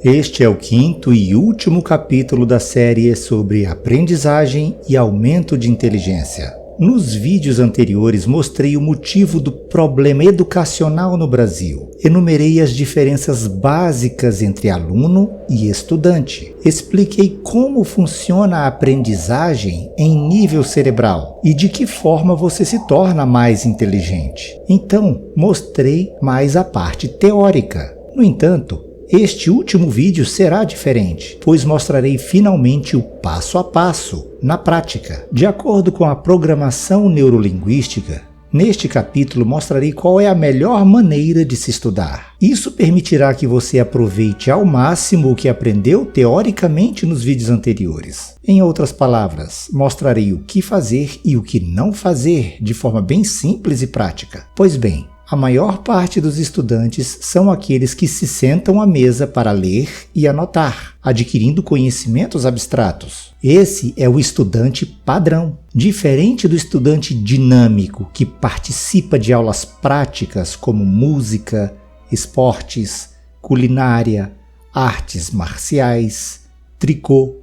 Este é o quinto e último capítulo da série sobre aprendizagem e aumento de inteligência. Nos vídeos anteriores mostrei o motivo do problema educacional no Brasil. Enumerei as diferenças básicas entre aluno e estudante. Expliquei como funciona a aprendizagem em nível cerebral e de que forma você se torna mais inteligente. Então, mostrei mais a parte teórica. No entanto, este último vídeo será diferente, pois mostrarei finalmente o passo a passo, na prática. De acordo com a programação neurolinguística, neste capítulo mostrarei qual é a melhor maneira de se estudar. Isso permitirá que você aproveite ao máximo o que aprendeu teoricamente nos vídeos anteriores. Em outras palavras, mostrarei o que fazer e o que não fazer de forma bem simples e prática. Pois bem, a maior parte dos estudantes são aqueles que se sentam à mesa para ler e anotar, adquirindo conhecimentos abstratos. Esse é o estudante padrão. Diferente do estudante dinâmico, que participa de aulas práticas como música, esportes, culinária, artes marciais, tricô,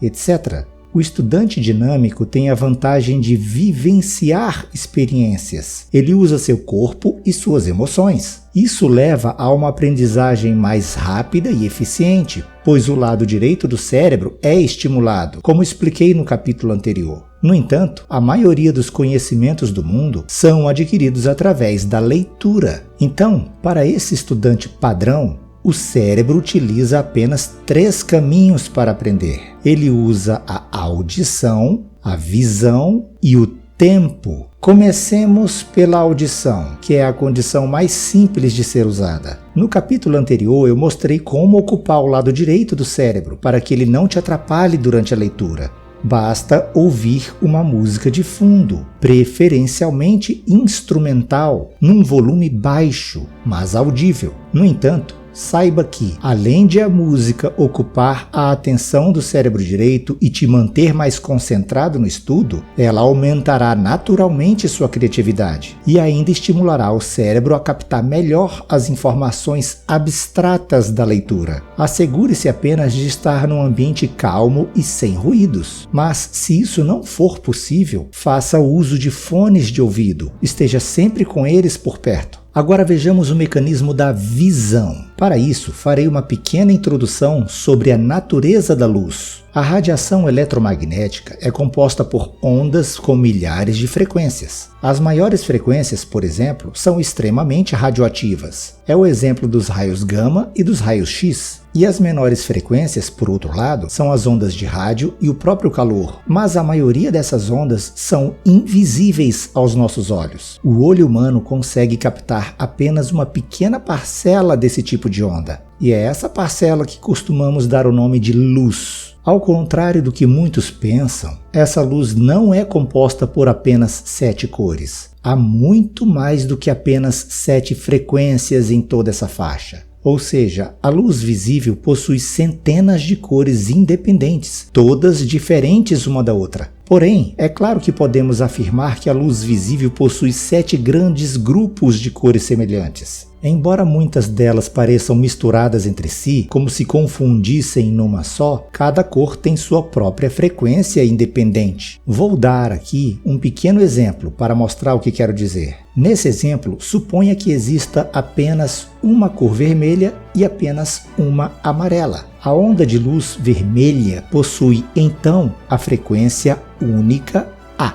etc. O estudante dinâmico tem a vantagem de vivenciar experiências. Ele usa seu corpo e suas emoções. Isso leva a uma aprendizagem mais rápida e eficiente, pois o lado direito do cérebro é estimulado, como expliquei no capítulo anterior. No entanto, a maioria dos conhecimentos do mundo são adquiridos através da leitura. Então, para esse estudante padrão, o cérebro utiliza apenas 3 caminhos para aprender. Ele usa a audição, a visão e o tempo. Comecemos pela audição, que é a condição mais simples de ser usada. No capítulo anterior, eu mostrei como ocupar o lado direito do cérebro para que ele não te atrapalhe durante a leitura. Basta ouvir uma música de fundo, preferencialmente instrumental, num volume baixo, mas audível. No entanto, saiba que, além de a música ocupar a atenção do cérebro direito e te manter mais concentrado no estudo, ela aumentará naturalmente sua criatividade e ainda estimulará o cérebro a captar melhor as informações abstratas da leitura. Assegure-se apenas de estar num ambiente calmo e sem ruídos. Mas, se isso não for possível, faça uso de fones de ouvido. Esteja sempre com eles por perto. Agora vejamos o mecanismo da visão. Para isso, farei uma pequena introdução sobre a natureza da luz. A radiação eletromagnética é composta por ondas com milhares de frequências. As maiores frequências, por exemplo, são extremamente radioativas. É o exemplo dos raios gama e dos raios X. E as menores frequências, por outro lado, são as ondas de rádio e o próprio calor. Mas a maioria dessas ondas são invisíveis aos nossos olhos. O olho humano consegue captar apenas uma pequena parcela desse tipo de onda. E é essa parcela que costumamos dar o nome de luz. Ao contrário do que muitos pensam, essa luz não é composta por apenas 7 cores. Há muito mais do que apenas 7 frequências em toda essa faixa. Ou seja, a luz visível possui centenas de cores independentes, todas diferentes uma da outra. Porém, é claro que podemos afirmar que a luz visível possui 7 grandes grupos de cores semelhantes. Embora muitas delas pareçam misturadas entre si, como se confundissem numa só, cada cor tem sua própria frequência independente. Vou dar aqui um pequeno exemplo para mostrar o que quero dizer. Nesse exemplo, suponha que exista apenas uma cor vermelha e apenas uma amarela. A onda de luz vermelha possui, então, a frequência única A.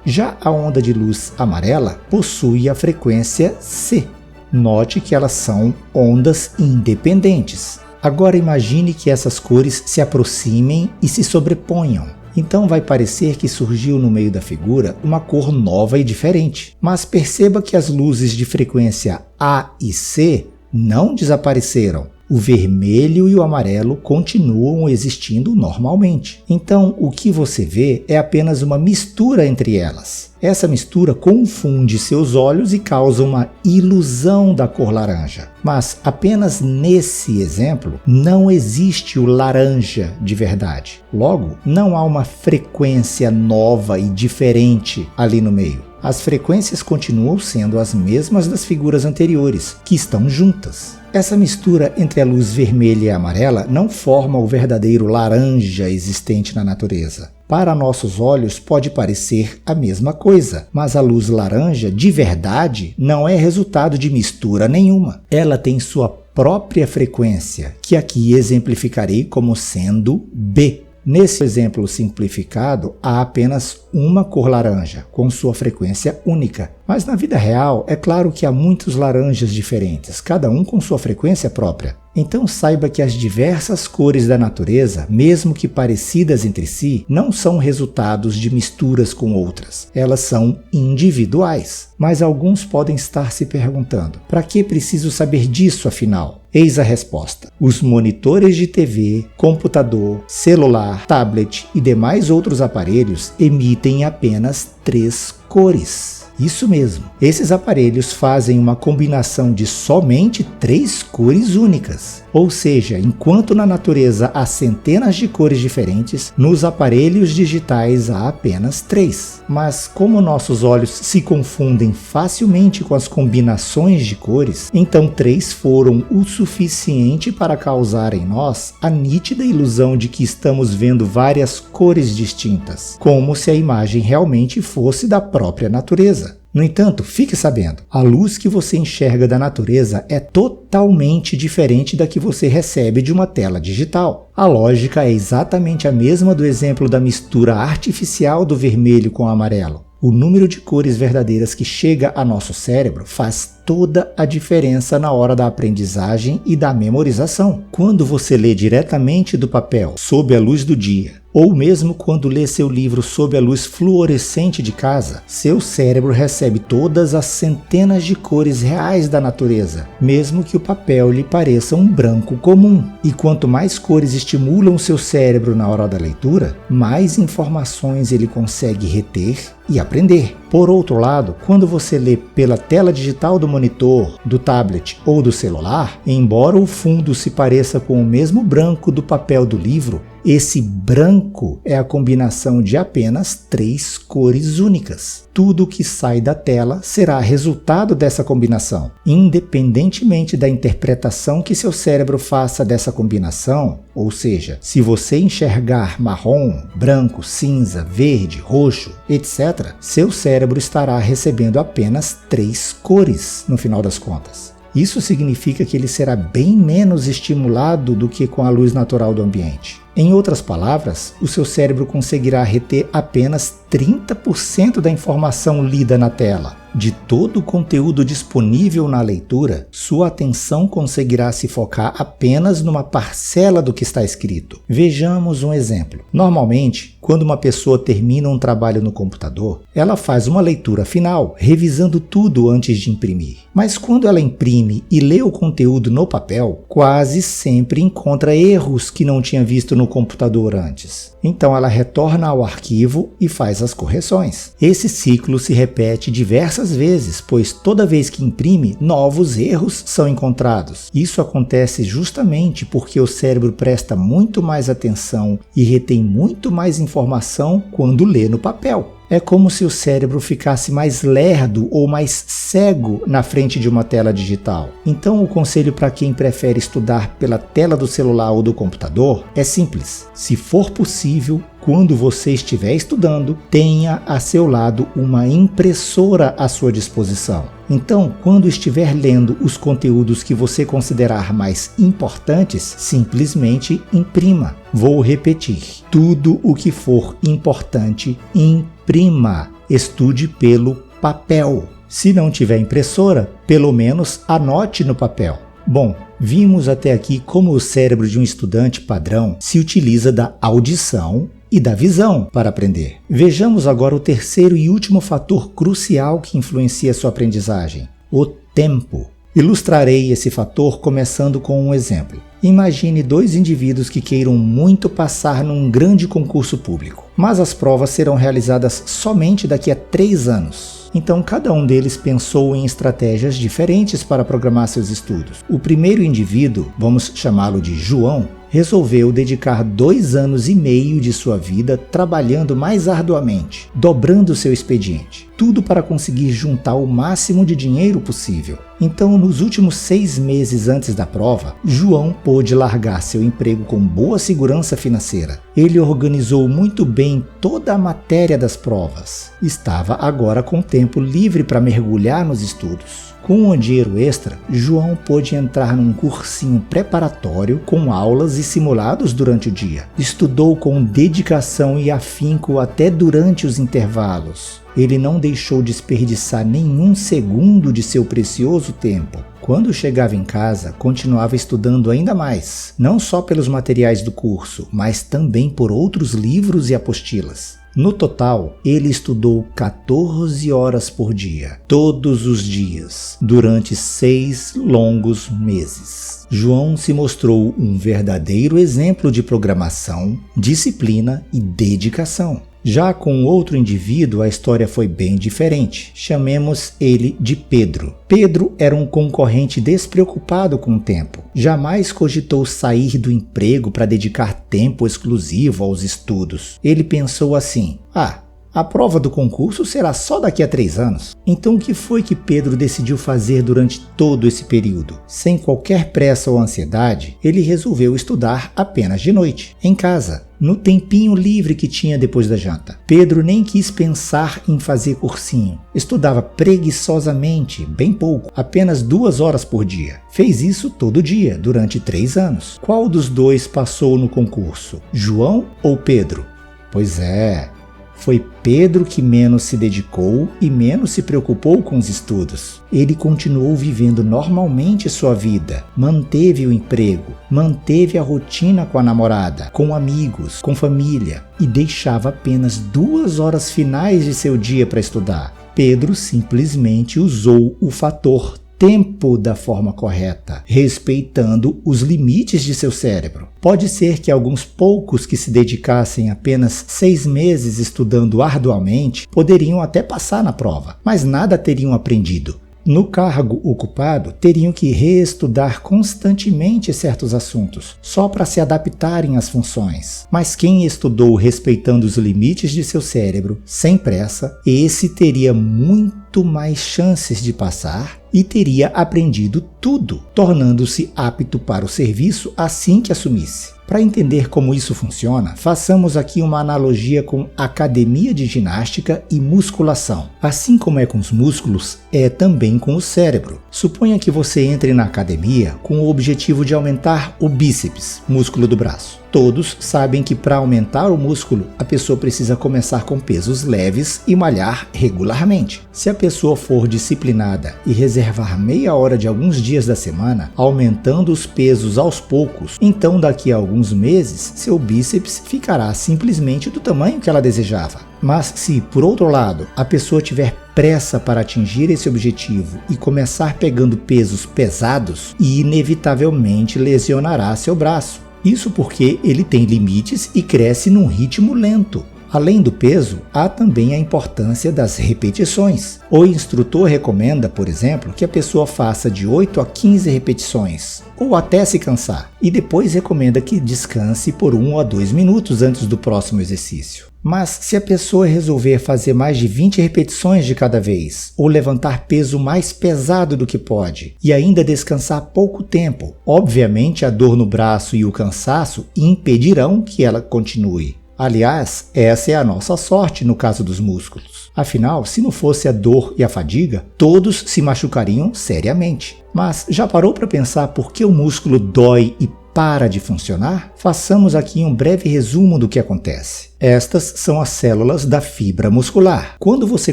Já a onda de luz amarela possui a frequência C. Note que elas são ondas independentes. Agora imagine que essas cores se aproximem e se sobreponham. Então vai parecer que surgiu no meio da figura uma cor nova e diferente. Mas perceba que as luzes de frequência A e C não desapareceram. O vermelho e o amarelo continuam existindo normalmente. Então, o que você vê é apenas uma mistura entre elas. Essa mistura confunde seus olhos e causa uma ilusão da cor laranja. Mas apenas nesse exemplo não existe o laranja de verdade. Logo, não há uma frequência nova e diferente ali no meio. As frequências continuam sendo as mesmas das figuras anteriores, que estão juntas. Essa mistura entre a luz vermelha e amarela não forma o verdadeiro laranja existente na natureza. Para nossos olhos pode parecer a mesma coisa, mas a luz laranja de verdade não é resultado de mistura nenhuma. Ela tem sua própria frequência, que aqui exemplificarei como sendo B. Nesse exemplo simplificado, há apenas uma cor laranja, com sua frequência única. Mas na vida real, é claro que há muitos laranjas diferentes, cada um com sua frequência própria. Então saiba que as diversas cores da natureza, mesmo que parecidas entre si, não são resultados de misturas com outras. Elas são individuais. Mas alguns podem estar se perguntando: para que preciso saber disso afinal? Eis a resposta. Os monitores de TV, computador, celular, tablet e demais outros aparelhos emitem apenas 3 cores. Isso mesmo, esses aparelhos fazem uma combinação de somente 3 cores únicas. Ou seja, enquanto na natureza há centenas de cores diferentes, nos aparelhos digitais há apenas 3. Mas como nossos olhos se confundem facilmente com as combinações de cores, então 3 foram o suficiente para causar em nós a nítida ilusão de que estamos vendo várias cores distintas, como se a imagem realmente fosse da própria natureza. No entanto, fique sabendo, a luz que você enxerga da natureza é totalmente diferente da que você recebe de uma tela digital. A lógica é exatamente a mesma do exemplo da mistura artificial do vermelho com o amarelo. O número de cores verdadeiras que chega a nosso cérebro faz toda a diferença na hora da aprendizagem e da memorização. Quando você lê diretamente do papel, sob a luz do dia, ou mesmo quando lê seu livro sob a luz fluorescente de casa, seu cérebro recebe todas as centenas de cores reais da natureza, mesmo que o papel lhe pareça um branco comum. E quanto mais cores estimulam seu cérebro na hora da leitura, mais informações ele consegue reter e aprender. Por outro lado, quando você lê pela tela digital do monitor, do tablet ou do celular, embora o fundo se pareça com o mesmo branco do papel do livro, esse branco é a combinação de apenas 3 cores únicas. Tudo que sai da tela será resultado dessa combinação. Independentemente da interpretação que seu cérebro faça dessa combinação, ou seja, se você enxergar marrom, branco, cinza, verde, roxo, etc., seu cérebro estará recebendo apenas 3 cores no final das contas. Isso significa que ele será bem menos estimulado do que com a luz natural do ambiente. Em outras palavras, o seu cérebro conseguirá reter apenas 30% da informação lida na tela. De todo o conteúdo disponível na leitura, sua atenção conseguirá se focar apenas numa parcela do que está escrito. Vejamos um exemplo. Normalmente, quando uma pessoa termina um trabalho no computador, ela faz uma leitura final, revisando tudo antes de imprimir. Mas quando ela imprime e lê o conteúdo no papel, quase sempre encontra erros que não tinha visto no computador antes. Então ela retorna ao arquivo e faz as correções. Esse ciclo se repete diversas vezes, pois toda vez que imprime, novos erros são encontrados. Isso acontece justamente porque o cérebro presta muito mais atenção e retém muito mais informação quando lê no papel. É como se o cérebro ficasse mais lerdo ou mais cego na frente de uma tela digital. Então, o conselho para quem prefere estudar pela tela do celular ou do computador é simples. Se for possível, quando você estiver estudando, tenha a seu lado uma impressora à sua disposição. Então, quando estiver lendo os conteúdos que você considerar mais importantes, simplesmente imprima. Vou repetir: tudo o que for importante, imprima. Estude pelo papel. Se não tiver impressora, pelo menos anote no papel. Bom, vimos até aqui como o cérebro de um estudante padrão se utiliza da audição e da visão para aprender. Vejamos agora o terceiro e último fator crucial que influencia sua aprendizagem: o tempo. Ilustrarei esse fator começando com um exemplo. Imagine 2 indivíduos que queiram muito passar num grande concurso público, mas as provas serão realizadas somente daqui a 3 anos. Então cada um deles pensou em estratégias diferentes para programar seus estudos. O primeiro indivíduo, vamos chamá-lo de João, resolveu dedicar 2 anos e meio de sua vida trabalhando mais arduamente, dobrando seu expediente. Tudo para conseguir juntar o máximo de dinheiro possível. Então, nos últimos 6 meses antes da prova, João pôde largar seu emprego com boa segurança financeira. Ele organizou muito bem toda a matéria das provas. Estava agora com tempo livre para mergulhar nos estudos. Com um dinheiro extra, João pôde entrar num cursinho preparatório com aulas e simulados durante o dia. Estudou com dedicação e afinco até durante os intervalos. Ele não deixou desperdiçar nenhum segundo de seu precioso tempo. Quando chegava em casa, continuava estudando ainda mais, não só pelos materiais do curso, mas também por outros livros e apostilas. No total, ele estudou 14 horas por dia, todos os dias, durante 6 longos meses. João se mostrou um verdadeiro exemplo de programação, disciplina e dedicação. Já com outro indivíduo, a história foi bem diferente. Chamemos ele de Pedro. Pedro era um concorrente despreocupado com o tempo. Jamais cogitou sair do emprego para dedicar tempo exclusivo aos estudos. Ele pensou assim: a prova do concurso será só daqui a 3 anos. Então o que foi que Pedro decidiu fazer durante todo esse período? Sem qualquer pressa ou ansiedade, ele resolveu estudar apenas de noite, em casa, no tempinho livre que tinha depois da janta. Pedro nem quis pensar em fazer cursinho. Estudava preguiçosamente, bem pouco, apenas 2 horas por dia. Fez isso todo dia, durante 3 anos. Qual dos dois passou no concurso? João ou Pedro? Pois é, foi Pedro que menos se dedicou e menos se preocupou com os estudos. Ele continuou vivendo normalmente sua vida, manteve o emprego, manteve a rotina com a namorada, com amigos, com família e deixava apenas 2 horas finais de seu dia para estudar. Pedro simplesmente usou o fator tempo da forma correta, respeitando os limites de seu cérebro. Pode ser que alguns poucos que se dedicassem apenas 6 meses estudando arduamente poderiam até passar na prova, mas nada teriam aprendido. No cargo ocupado, teriam que reestudar constantemente certos assuntos, só para se adaptarem às funções. Mas quem estudou respeitando os limites de seu cérebro, sem pressa, esse teria muito mais chances de passar e teria aprendido tudo, tornando-se apto para o serviço assim que assumisse. Para entender como isso funciona, façamos aqui uma analogia com academia de ginástica e musculação. Assim como é com os músculos, é também com o cérebro. Suponha que você entre na academia com o objetivo de aumentar o bíceps, músculo do braço. Todos sabem que para aumentar o músculo, a pessoa precisa começar com pesos leves e malhar regularmente. Se a pessoa for disciplinada e reservar meia hora de alguns dias da semana, aumentando os pesos aos poucos, então daqui a alguns meses, seu bíceps ficará simplesmente do tamanho que ela desejava. Mas se, por outro lado, a pessoa tiver pressa para atingir esse objetivo e começar pegando pesos pesados, inevitavelmente lesionará seu braço. Isso porque ele tem limites e cresce num ritmo lento. Além do peso, há também a importância das repetições. O instrutor recomenda, por exemplo, que a pessoa faça de 8 a 15 repetições, ou até se cansar, e depois recomenda que descanse por 1 a 2 minutos antes do próximo exercício. Mas se a pessoa resolver fazer mais de 20 repetições de cada vez, ou levantar peso mais pesado do que pode, e ainda descansar pouco tempo, obviamente a dor no braço e o cansaço impedirão que ela continue. Aliás, essa é a nossa sorte no caso dos músculos. Afinal, se não fosse a dor e a fadiga, todos se machucariam seriamente. Mas já parou para pensar por que o músculo dói e para de funcionar? Façamos aqui um breve resumo do que acontece. Estas são as células da fibra muscular. Quando você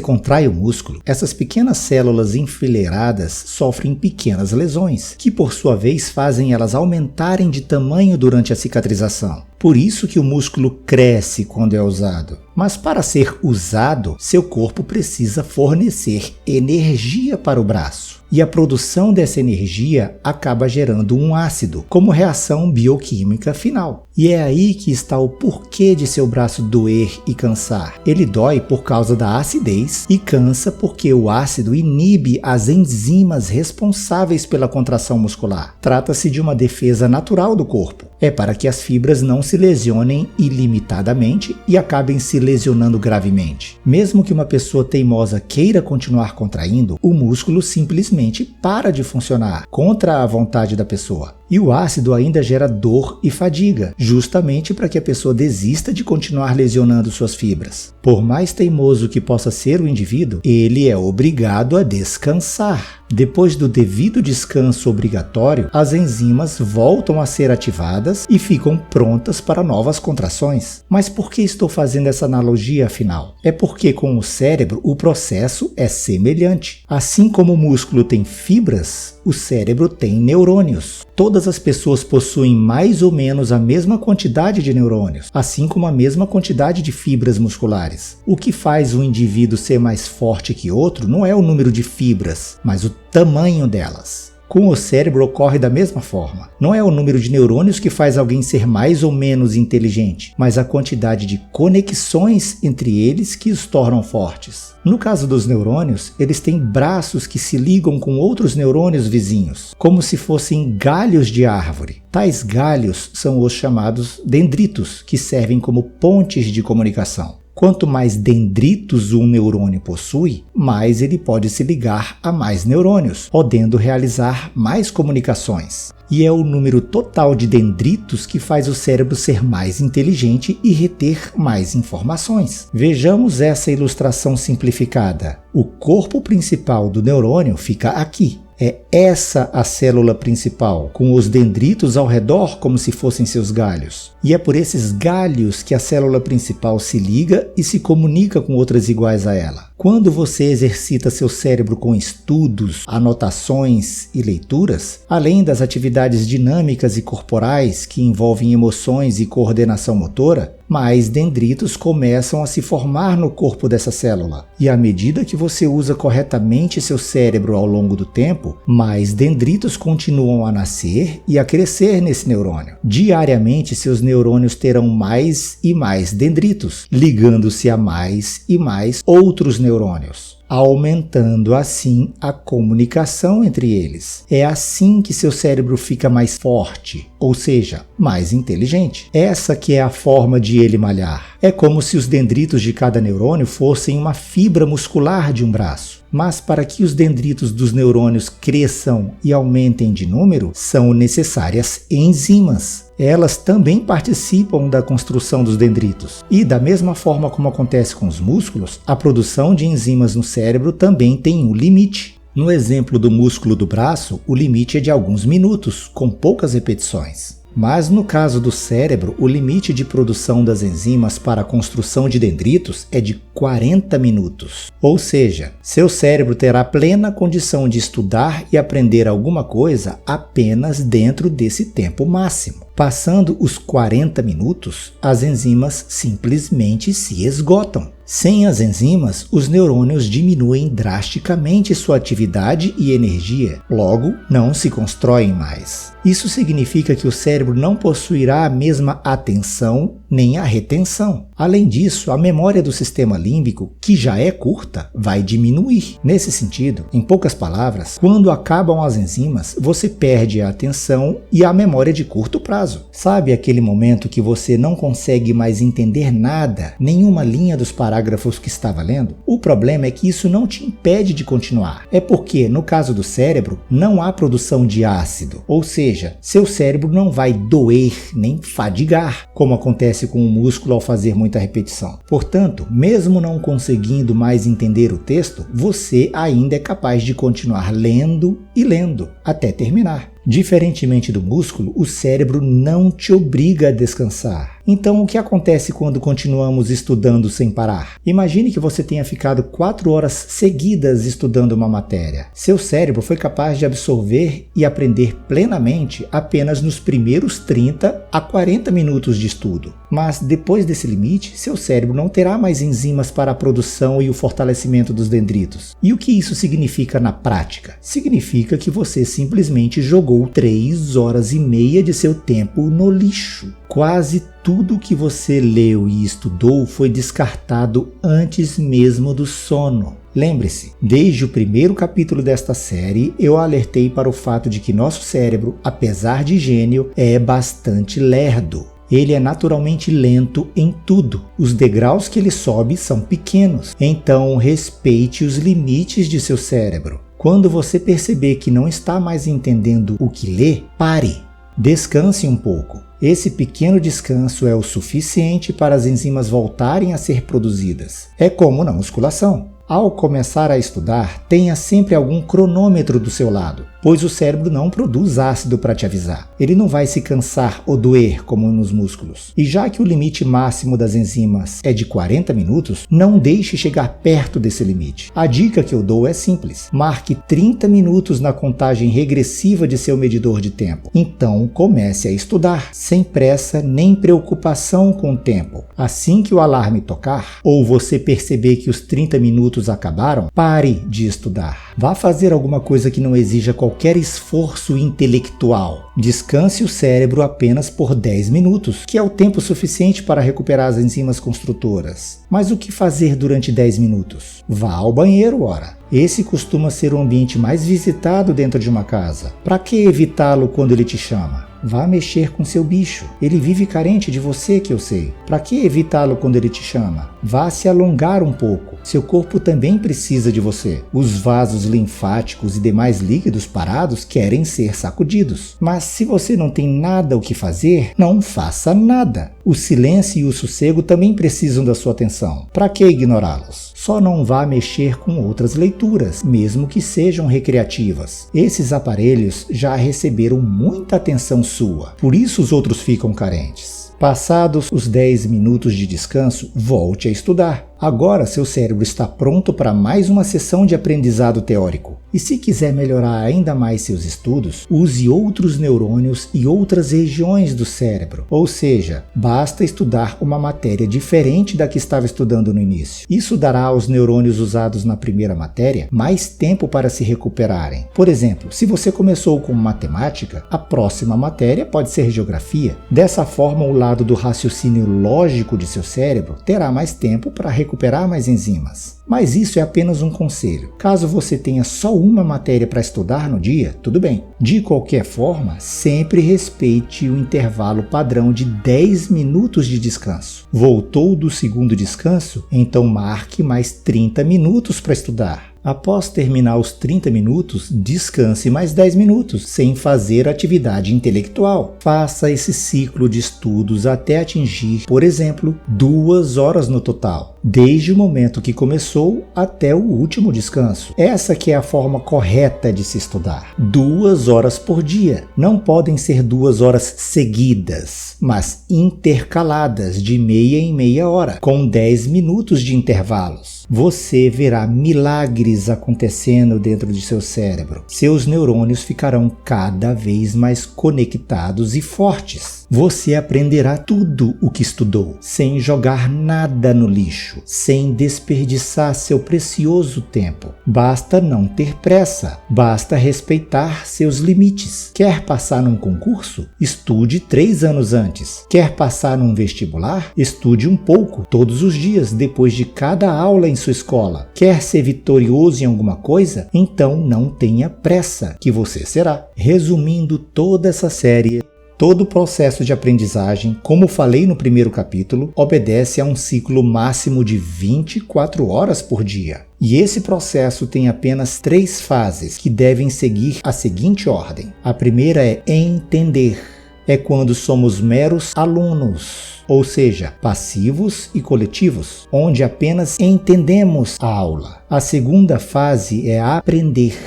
contrai o músculo, essas pequenas células enfileiradas sofrem pequenas lesões, que por sua vez fazem elas aumentarem de tamanho durante a cicatrização. Por isso que o músculo cresce quando é usado. Mas para ser usado, seu corpo precisa fornecer energia para o braço. e a produção dessa energia acaba gerando um ácido, como reação bioquímica final. E é aí que está o porquê de seu braço doer e cansar. Ele dói por causa da acidez e cansa porque o ácido inibe as enzimas responsáveis pela contração muscular. Trata-se de uma defesa natural do corpo. É para que as fibras não se lesionem ilimitadamente e acabem se lesionando gravemente. Mesmo que uma pessoa teimosa queira continuar contraindo, o músculo simplesmente para de funcionar contra a vontade da pessoa. E o ácido ainda gera dor e fadiga, justamente para que a pessoa desista de continuar lesionando suas fibras. Por mais teimoso que possa ser o indivíduo, ele é obrigado a descansar. Depois do devido descanso obrigatório, as enzimas voltam a ser ativadas e ficam prontas para novas contrações. Mas por que estou fazendo essa analogia afinal? É porque com o cérebro o processo é semelhante. Assim como o músculo tem fibras, o cérebro tem neurônios. Todas as pessoas possuem mais ou menos a mesma quantidade de neurônios, assim como a mesma quantidade de fibras musculares. O que faz um indivíduo ser mais forte que outro não é o número de fibras, mas o tamanho delas. Com o cérebro ocorre da mesma forma. Não é o número de neurônios que faz alguém ser mais ou menos inteligente, mas a quantidade de conexões entre eles que os tornam fortes. No caso dos neurônios, eles têm braços que se ligam com outros neurônios vizinhos, como se fossem galhos de árvore. Tais galhos são os chamados dendritos, que servem como pontes de comunicação. Quanto mais dendritos um neurônio possui, mais ele pode se ligar a mais neurônios, podendo realizar mais comunicações. E é o número total de dendritos que faz o cérebro ser mais inteligente e reter mais informações. Vejamos essa ilustração simplificada. O corpo principal do neurônio fica aqui. É essa a célula principal, com os dendritos ao redor como se fossem seus galhos. E é por esses galhos que a célula principal se liga e se comunica com outras iguais a ela. Quando você exercita seu cérebro com estudos, anotações e leituras, além das atividades dinâmicas e corporais que envolvem emoções e coordenação motora, mais dendritos começam a se formar no corpo dessa célula. E à medida que você usa corretamente seu cérebro ao longo do tempo, mais dendritos continuam a nascer e a crescer nesse neurônio. Diariamente, seus neurônios terão mais e mais dendritos, ligando-se a mais e mais outros neurônios, aumentando assim a comunicação entre eles. É assim que seu cérebro fica mais forte, ou seja, mais inteligente. Essa que é a forma de ele malhar. É como se os dendritos de cada neurônio fossem uma fibra muscular de um braço. Mas para que os dendritos dos neurônios cresçam e aumentem de número, são necessárias enzimas. Elas também participam da construção dos dendritos. E da mesma forma como acontece com os músculos, a produção de enzimas no cérebro também tem um limite. No exemplo do músculo do braço, o limite é de alguns minutos, com poucas repetições. Mas no caso do cérebro, o limite de produção das enzimas para a construção de dendritos é de 40 minutos. Ou seja, seu cérebro terá plena condição de estudar e aprender alguma coisa apenas dentro desse tempo máximo. Passando os 40 minutos, as enzimas simplesmente se esgotam. Sem as enzimas, os neurônios diminuem drasticamente sua atividade e energia, logo, não se constroem mais. Isso significa que o cérebro não possuirá a mesma atenção nem a retenção. Além disso, a memória do sistema límbico, que já é curta, vai diminuir. Nesse sentido, em poucas palavras, quando acabam as enzimas, você perde a atenção e a memória de curto prazo. Sabe aquele momento que você não consegue mais entender nada, nenhuma linha dos parágrafos que estava lendo? O problema é que isso não te impede de continuar. É porque, no caso do cérebro, não há produção de ácido, ou seja, seu cérebro não vai doer nem fadigar, como acontece com o músculo ao fazer muita repetição. Portanto, mesmo não conseguindo mais entender o texto, você ainda é capaz de continuar lendo e lendo até terminar. Diferentemente do músculo, o cérebro não te obriga a descansar. Então, o que acontece quando continuamos estudando sem parar? Imagine que você tenha ficado 4 horas seguidas estudando uma matéria. Seu cérebro foi capaz de absorver e aprender plenamente apenas nos primeiros 30 a 40 minutos de estudo. Mas depois desse limite, seu cérebro não terá mais enzimas para a produção e o fortalecimento dos dendritos. E o que isso significa na prática? Significa que você simplesmente jogou 3 horas e meia de seu tempo no lixo. Quase tudo que você leu e estudou foi descartado antes mesmo do sono. Lembre-se, desde o primeiro capítulo desta série, eu alertei para o fato de que nosso cérebro, apesar de gênio, é bastante lerdo. Ele é naturalmente lento em tudo. Os degraus que ele sobe são pequenos, então respeite os limites de seu cérebro. Quando você perceber que não está mais entendendo o que lê, pare. Descanse um pouco. Esse pequeno descanso é o suficiente para as enzimas voltarem a ser produzidas. É como na musculação. Ao começar a estudar, tenha sempre algum cronômetro do seu lado, pois o cérebro não produz ácido para te avisar. Ele não vai se cansar ou doer como nos músculos. E já que o limite máximo das enzimas é de 40 minutos, não deixe chegar perto desse limite. A dica que eu dou é simples. Marque 30 minutos na contagem regressiva de seu medidor de tempo. Então comece a estudar, sem pressa nem preocupação com o tempo. Assim que o alarme tocar, ou você perceber que os 30 minutos acabaram, pare de estudar. Vá fazer alguma coisa que não exija qualquer esforço intelectual. Descanse o cérebro apenas por 10 minutos, que é o tempo suficiente para recuperar as enzimas construtoras. Mas o que fazer durante 10 minutos? Vá ao banheiro, ora. Esse costuma ser o ambiente mais visitado dentro de uma casa. Para que evitá-lo quando ele te chama? Vá mexer com seu bicho. Ele vive carente de você, que eu sei. Para que evitá-lo quando ele te chama? Vá se alongar um pouco. Seu corpo também precisa de você. Os vasos linfáticos e demais líquidos parados querem ser sacudidos. Mas se você não tem nada o que fazer, não faça nada. O silêncio e o sossego também precisam da sua atenção. Para que ignorá-los? Só não vá mexer com outras leituras, mesmo que sejam recreativas. Esses aparelhos já receberam muita atenção sua, por isso os outros ficam carentes. Passados os 10 minutos de descanso, volte a estudar. Agora seu cérebro está pronto para mais uma sessão de aprendizado teórico. E se quiser melhorar ainda mais seus estudos, use outros neurônios e outras regiões do cérebro. Ou seja, basta estudar uma matéria diferente da que estava estudando no início. Isso dará aos neurônios usados na primeira matéria mais tempo para se recuperarem. Por exemplo, se você começou com matemática, a próxima matéria pode ser geografia. Dessa forma, o lado do raciocínio lógico de seu cérebro terá mais tempo para recuperar mais enzimas. Mas isso é apenas um conselho. Caso você tenha só uma matéria para estudar no dia, tudo bem. De qualquer forma, sempre respeite o intervalo padrão de 10 minutos de descanso. Voltou do segundo descanso? Então marque mais 30 minutos para estudar. Após terminar os 30 minutos, descanse mais 10 minutos, sem fazer atividade intelectual. Faça esse ciclo de estudos até atingir, por exemplo, 2 horas no total, desde o momento que começou até o último descanso. Essa que é a forma correta de se estudar. 2 horas por dia. Não podem ser 2 horas seguidas, mas intercaladas de meia em meia hora, com 10 minutos de intervalos. Você verá milagres acontecendo dentro de seu cérebro. Seus neurônios ficarão cada vez mais conectados e fortes. Você aprenderá tudo o que estudou, sem jogar nada no lixo, sem desperdiçar seu precioso tempo. Basta não ter pressa, basta respeitar seus limites. Quer passar num concurso? Estude 3 anos antes. Quer passar num vestibular? Estude um pouco, todos os dias, depois de cada aula em sua escola. Quer ser vitorioso em alguma coisa? Então não tenha pressa, que você será. Resumindo toda essa série, todo o processo de aprendizagem, como falei no primeiro capítulo, obedece a um ciclo máximo de 24 horas por dia. E esse processo tem apenas 3 fases que devem seguir a seguinte ordem. A primeira é entender. É quando somos meros alunos, ou seja, passivos e coletivos, onde apenas entendemos a aula. A segunda fase é aprender.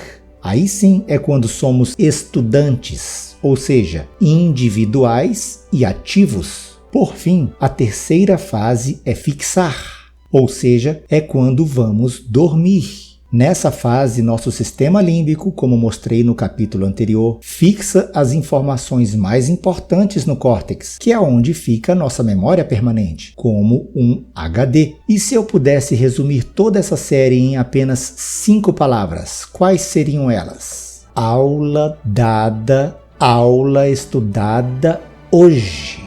Aí sim é quando somos estudantes, ou seja, individuais e ativos. Por fim, a terceira fase é fixar, ou seja, é quando vamos dormir. Nessa fase, nosso sistema límbico, como mostrei no capítulo anterior, fixa as informações mais importantes no córtex, que é onde fica nossa memória permanente, como um HD. E se eu pudesse resumir toda essa série em apenas 5 palavras, quais seriam elas? Aula dada, aula estudada hoje.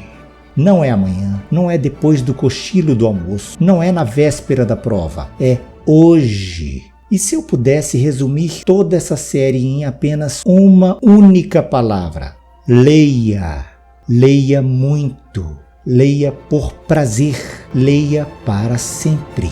Não é amanhã, não é depois do cochilo do almoço, não é na véspera da prova, é hoje. E se eu pudesse resumir toda essa série em apenas uma única palavra? Leia. Leia muito. Leia por prazer. Leia para sempre.